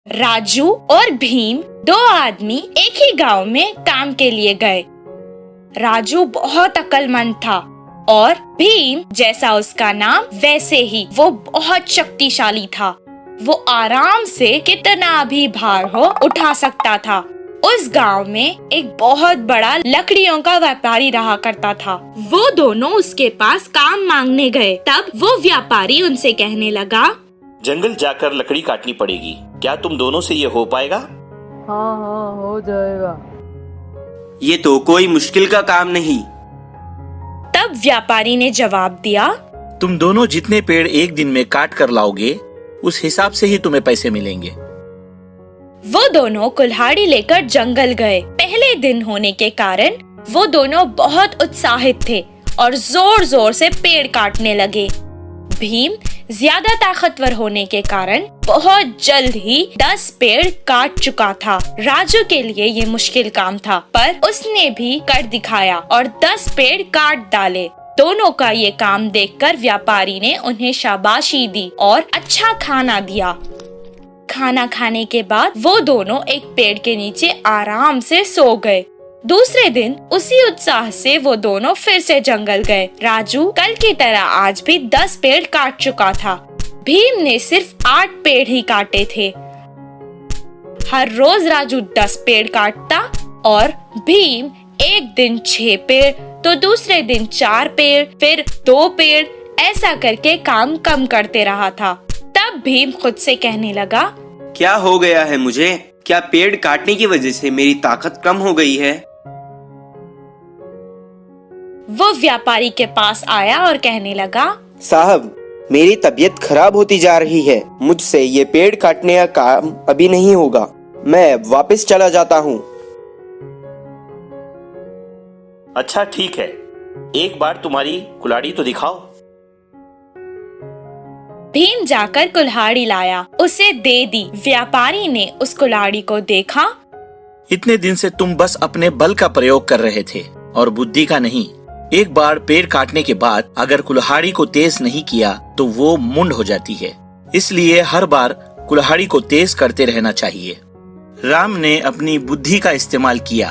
राजू और भीम दो आदमी एक ही गांव में काम के लिए गए। राजू बहुत अक्लमंद था और भीम जैसा उसका नाम वैसे ही वो बहुत शक्तिशाली था। वो आराम से कितना भी भार हो उठा सकता था। उस गांव में एक बहुत बड़ा लकड़ियों का व्यापारी रहा करता था। वो दोनों उसके पास काम मांगने गए। तब वो व्यापारी उनसे कहने लगा, जंगल जाकर लकड़ी काटनी पड़ेगी, क्या तुम दोनों से ये हो पाएगा? हाँ हो जाएगा। ये तो कोई मुश्किल का काम नहीं। तब व्यापारी ने जवाब दिया, तुम दोनों जितने पेड़ एक दिन में काट कर लाओगे उस हिसाब से ही तुम्हें पैसे मिलेंगे। वो दोनों कुल्हाड़ी लेकर जंगल गए। पहले दिन होने के कारण वो दोनों बहुत उत्साहित थे और जोर जोर से पेड़ काटने लगे। भीम ज्यादा ताकतवर होने के कारण बहुत जल्द ही 10 पेड़ काट चुका था। राजू के लिए ये मुश्किल काम था, पर उसने भी कर दिखाया और 10 पेड़ काट डाले। दोनों का ये काम देखकर व्यापारी ने उन्हें शाबाशी दी और अच्छा खाना दिया। खाना खाने के बाद वो दोनों एक पेड़ के नीचे आराम से सो गए। दूसरे दिन उसी उत्साह से वो दोनों फिर से जंगल गए। राजू कल की तरह आज भी 10 पेड़ काट चुका था। भीम ने सिर्फ 8 पेड़ ही काटे थे। हर रोज राजू 10 पेड़ काटता और भीम एक दिन 6 पेड़, तो दूसरे दिन 4 पेड़, फिर 2 पेड़, ऐसा करके काम कम करते रहा था। तब भीम खुद से कहने लगा, क्या हो गया है मुझे? क्या पेड़ काटने की वजह से मेरी ताकत कम हो गई है? वो व्यापारी के पास आया और कहने लगा, साहब, मेरी तबीयत खराब होती जा रही है। मुझसे ये पेड़ काटने का काम अभी नहीं होगा। मैं वापस चला जाता हूँ। अच्छा ठीक है, एक बार तुम्हारी कुल्हाड़ी तो दिखाओ। भीम जाकर कुल्हाड़ी लाया, उसे दे दी। व्यापारी ने उस कुल्हाड़ी को देखा। इतने दिन से तुम बस अपने बल का प्रयोग कर रहे थे और बुद्धि का नहीं। एक बार पेड़ काटने के बाद अगर कुल्हाड़ी को तेज नहीं किया तो वो मुंड हो जाती है। इसलिए हर बार कुल्हाड़ी को तेज करते रहना चाहिए। राम ने अपनी बुद्धि का इस्तेमाल किया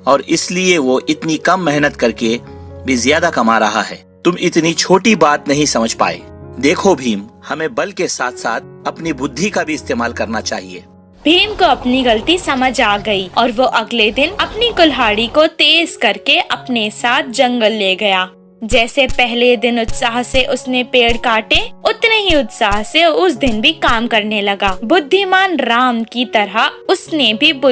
और इसलिए वो इतनी कम मेहनत करके भी ज्यादा कमा रहा है। तुम इतनी छोटी बात नहीं समझ पाए। देखो भीम, हमें बल के साथ साथ अपनी बुद्धि का भी इस्तेमाल करना चाहिए। भीम को अपनी गलती समझ आ गई और वो अगले दिन अपनी कुल्हाड़ी को तेज करके अपने साथ जंगल ले गया। जैसे पहले दिन उत्साह से उसने पेड़ काटे, उतने ही उत्साह से उस दिन भी काम करने लगा। बुद्धिमान राम की तरह उसने भी बुद्धि